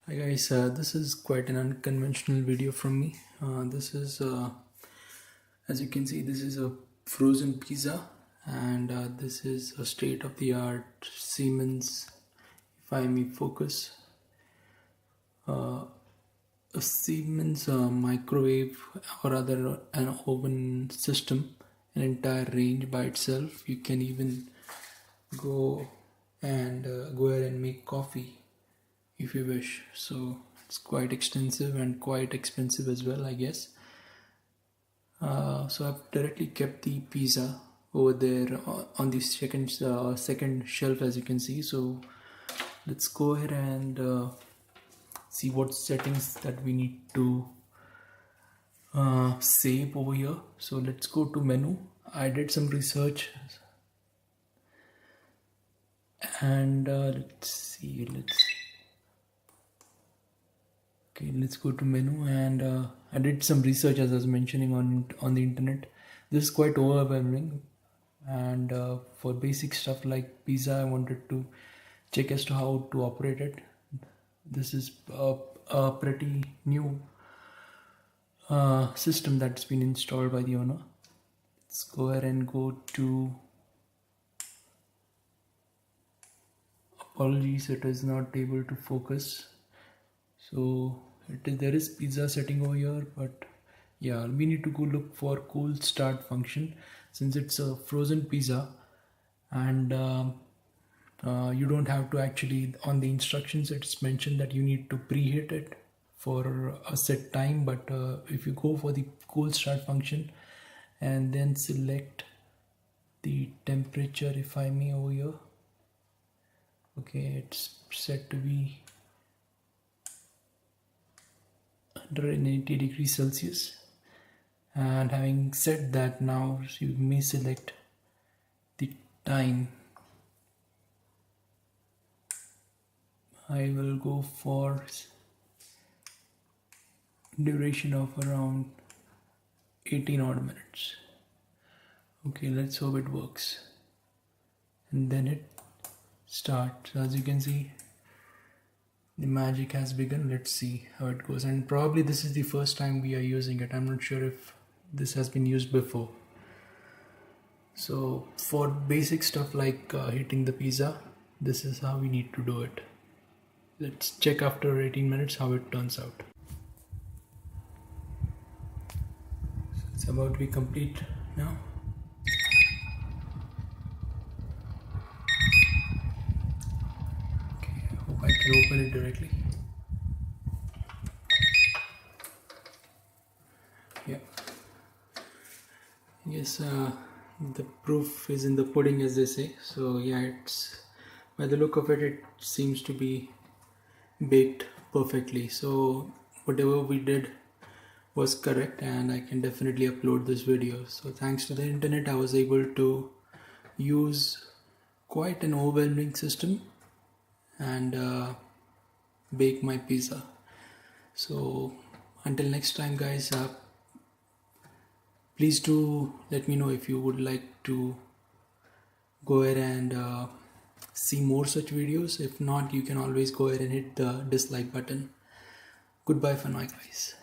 Hi guys, this is quite an unconventional video from me. As you can see, this is a frozen pizza, and this is a state-of-the-art Siemens, if I may focus, a Siemens microwave, or rather an oven system, an entire range by itself. You can even go go ahead and make coffee if you wish. So it's quite extensive and quite expensive as well, I guess. So I've directly kept the pizza over there on the second shelf, as you can see. So let's go ahead and see what settings that we need to save over here. So let's go to menu. I did some research, and let's go to menu, and I did some research, as I was mentioning, on the internet. This is quite overwhelming, and for basic stuff like pizza, I wanted to check as to how to operate it. This is a pretty new system that's been installed by the owner. Let's go ahead and go to, apologies, it is not able to focus. So there is pizza setting over here, but yeah, we need to go look for cold start function, since it's a frozen pizza, and you don't have to actually, on the instructions it's mentioned that you need to preheat it for a set time. But if you go for the cold start function and then select the temperature, if I may, over here, okay, it's set to be 180 degrees Celsius. And having said that, now you may select the time. I will go for duration of around 18 odd minutes. Okay, let's hope it works. And then it starts. As you can see, the magic has begun. Let's see how it goes. And probably this is the first time we are using it. I'm not sure if this has been used before. So for basic stuff like heating the pizza, this is how we need to do it. Let's check after 18 minutes how it turns out. So it's about to be complete now. Okay, I hope I can open it directly. Yeah. Yes, the proof is in the pudding, as they say. So yeah, it's, by the look of it, it seems to be baked perfectly. So whatever we did was correct, and I can definitely upload this video. So thanks to the internet, I was able to use quite an overwhelming system and bake my pizza. So until next time, guys, please do let me know if you would like to go ahead and see more such videos. If not, you can always go ahead and hit the dislike button. Goodbye for now, guys.